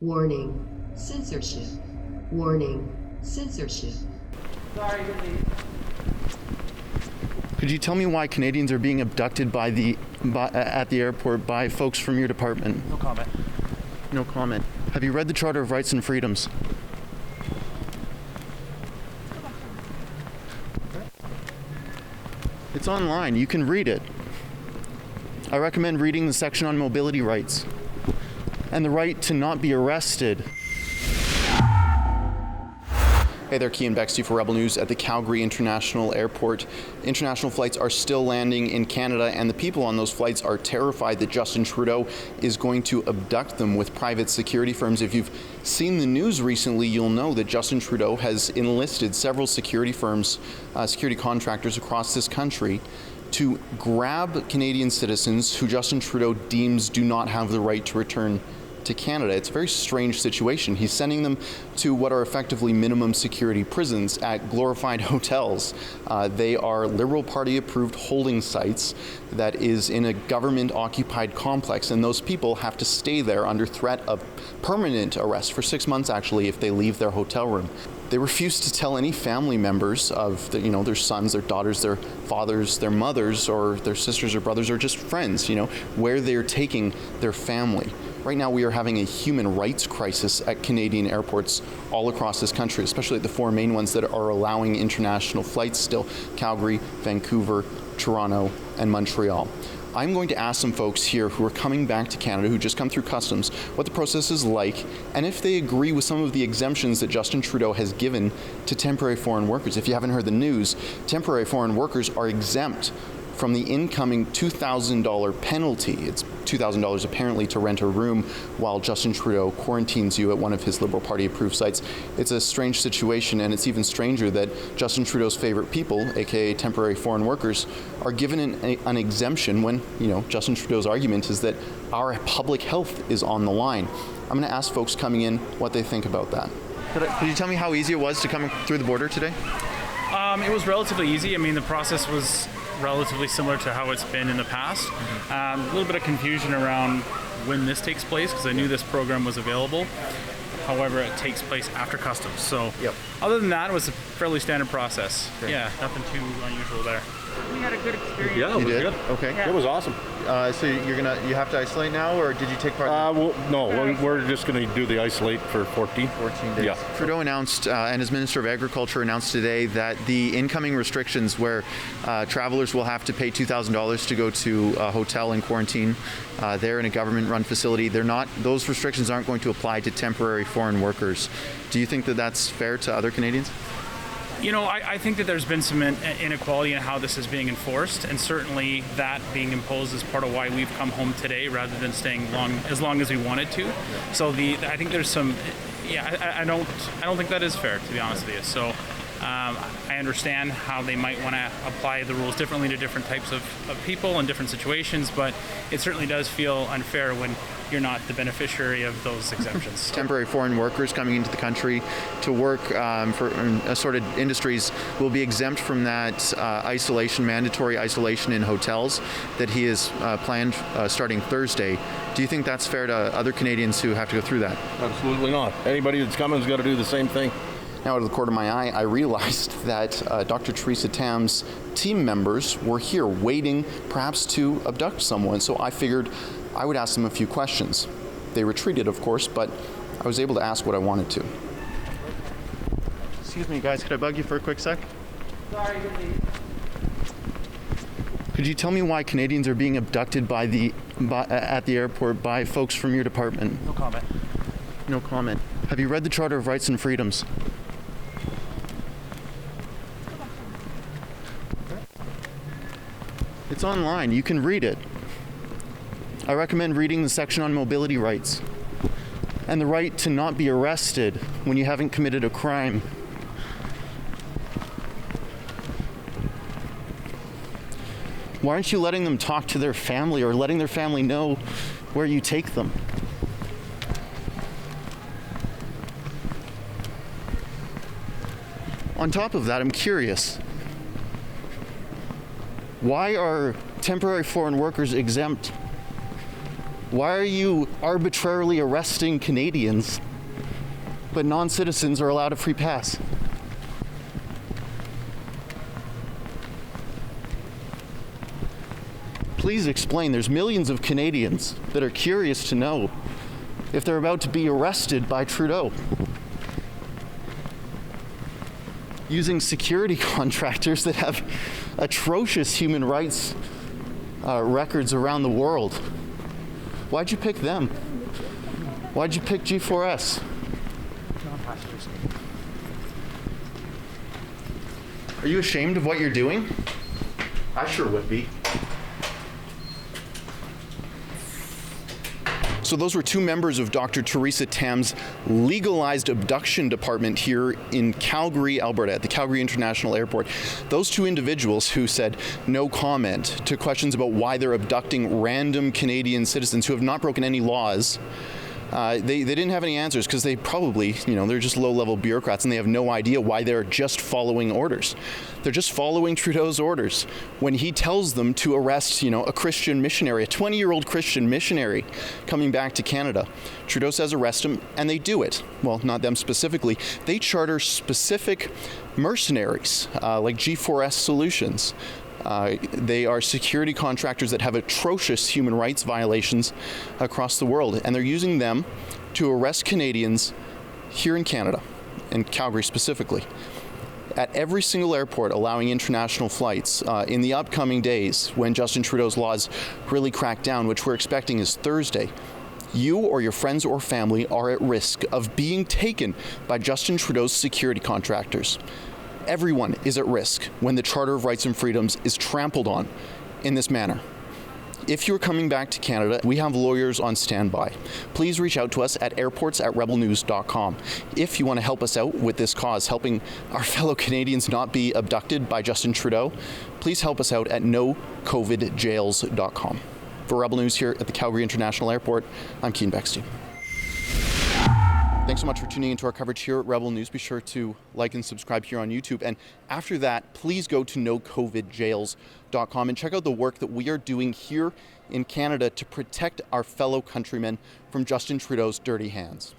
Warning, censorship. Warning, censorship. Sorry, good leave. Could you tell me why Canadians are being abducted at the airport by folks from your department? No comment. No comment. Have you read the Charter of Rights and Freedoms? It's online. You can read it. I recommend reading the section on mobility rights and the right to not be arrested. Hey there, Keean, Bexte for Rebel News at the Calgary International Airport. International flights are still landing in Canada, and the people on those flights are terrified that Justin Trudeau is going to abduct them with private security firms. If you've seen the news recently, you'll know that Justin Trudeau has enlisted several security firms, security contractors across this country to grab Canadian citizens who Justin Trudeau deems do not have the right to return to Canada. It's a very strange situation. He's sending them to what are effectively minimum security prisons at glorified hotels. They are Liberal Party approved holding sites that is in a government occupied complex, and those people have to stay there under threat of permanent arrest for 6 months actually if they leave their hotel room. They refuse to tell any family members of their sons, their daughters, their fathers, their mothers, or their sisters or brothers, or just friends, where they're taking their family. Right now we are having a human rights crisis at Canadian airports all across this country, especially at the four main ones that are allowing international flights still: Calgary, Vancouver, Toronto, and Montreal. I'm going to ask some folks here who are coming back to Canada, who just come through customs, what the process is like, and if they agree with some of the exemptions that Justin Trudeau has given to temporary foreign workers. If you haven't heard the news, temporary foreign workers are exempt from the incoming $2,000 penalty. It's $2,000 apparently to rent a room while Justin Trudeau quarantines you at one of his Liberal Party approved sites. It's a strange situation, and it's even stranger that Justin Trudeau's favorite people, aka temporary foreign workers, are given an exemption when, Justin Trudeau's argument is that our public health is on the line. I'm going to ask folks coming in what they think about that. Could you tell me how easy it was to come through the border today? It was relatively easy. The process was relatively similar to how it's been in the past. A little bit of confusion around when this takes place because I knew this program was available. However, it takes place after customs. So other than that, it was a fairly standard process. Great. Yeah, nothing too unusual there. We had a good experience. Yeah, it was good. Okay. Yeah. It was awesome. So you have to isolate now, or did you take part? No, we're just going to do the isolate for 14 days. Yeah. Trudeau announced, and his Minister of Agriculture announced today that the incoming restrictions where travelers will have to pay $2,000 to go to a hotel and quarantine there in a government-run facility, those restrictions aren't going to apply to temporary foreign workers. Do you think that that's fair to other Canadians? I think that there's been some inequality in how this is being enforced, and certainly that being imposed is part of why we've come home today rather than staying as long as we wanted to. So I think there's some, I don't think that is fair, to be honest with you. So I understand how they might want to apply the rules differently to different types of people in different situations, but it certainly does feel unfair when you're not the beneficiary of those exemptions. Temporary foreign workers coming into the country to work for assorted industries will be exempt from that mandatory isolation in hotels that he has planned starting Thursday. Do you think that's fair to other Canadians who have to go through that? Absolutely not. Anybody that's coming has got to do the same thing. Now, out of the corner of my eye, I realized that Dr. Theresa Tam's team members were here waiting perhaps to abduct someone, so I figured I would ask them a few questions. They retreated, of course, but I was able to ask what I wanted to. Excuse me, guys, could I bug you for a quick sec? Sorry, good leave. Could you tell me why Canadians are being abducted at the airport by folks from your department? No comment. No comment. Have you read the Charter of Rights and Freedoms? It's online. You can read it. I recommend reading the section on mobility rights and the right to not be arrested when you haven't committed a crime. Why aren't you letting them talk to their family or letting their family know where you take them? On top of that, I'm curious. Why are temporary foreign workers exempt Why are you arbitrarily arresting Canadians, but non-citizens are allowed a free pass? Please explain. There's millions of Canadians that are curious to know if they're about to be arrested by Trudeau. Using security contractors that have atrocious human rights records around the world. Why'd you pick them? Why'd you pick G4S? Are you ashamed of what you're doing? I sure would be. So those were two members of Dr. Theresa Tam's legalized abduction department here in Calgary, Alberta, at the Calgary International Airport. Those two individuals who said no comment to questions about why they're abducting random Canadian citizens who have not broken any laws. They didn't have any answers because they probably, they're just low-level bureaucrats and they have no idea why they're just following orders. They're just following Trudeau's orders. When he tells them to arrest, a Christian missionary, a 20-year-old Christian missionary coming back to Canada, Trudeau says arrest him, and they do it. Well, not them specifically. They charter specific mercenaries, like G4S Solutions. They are security contractors that have atrocious human rights violations across the world, and they're using them to arrest Canadians here in Canada, in Calgary specifically, at every single airport allowing international flights in the upcoming days when Justin Trudeau's laws really crack down, which we're expecting is Thursday. You or your friends or family are at risk of being taken by Justin Trudeau's security contractors. Everyone is at risk when the Charter of Rights and Freedoms is trampled on in this manner. If you're coming back to Canada, we have lawyers on standby. Please reach out to us at airports@rebelnews.com. If you want to help us out with this cause, helping our fellow Canadians not be abducted by Justin Trudeau, please help us out at nocovidjails.com. For Rebel News here at the Calgary International Airport, I'm Keean Bexte. Thanks so much for tuning into our coverage here at Rebel News. Be sure to like and subscribe here on YouTube. And after that, please go to nocovidjails.com and check out the work that we are doing here in Canada to protect our fellow countrymen from Justin Trudeau's dirty hands.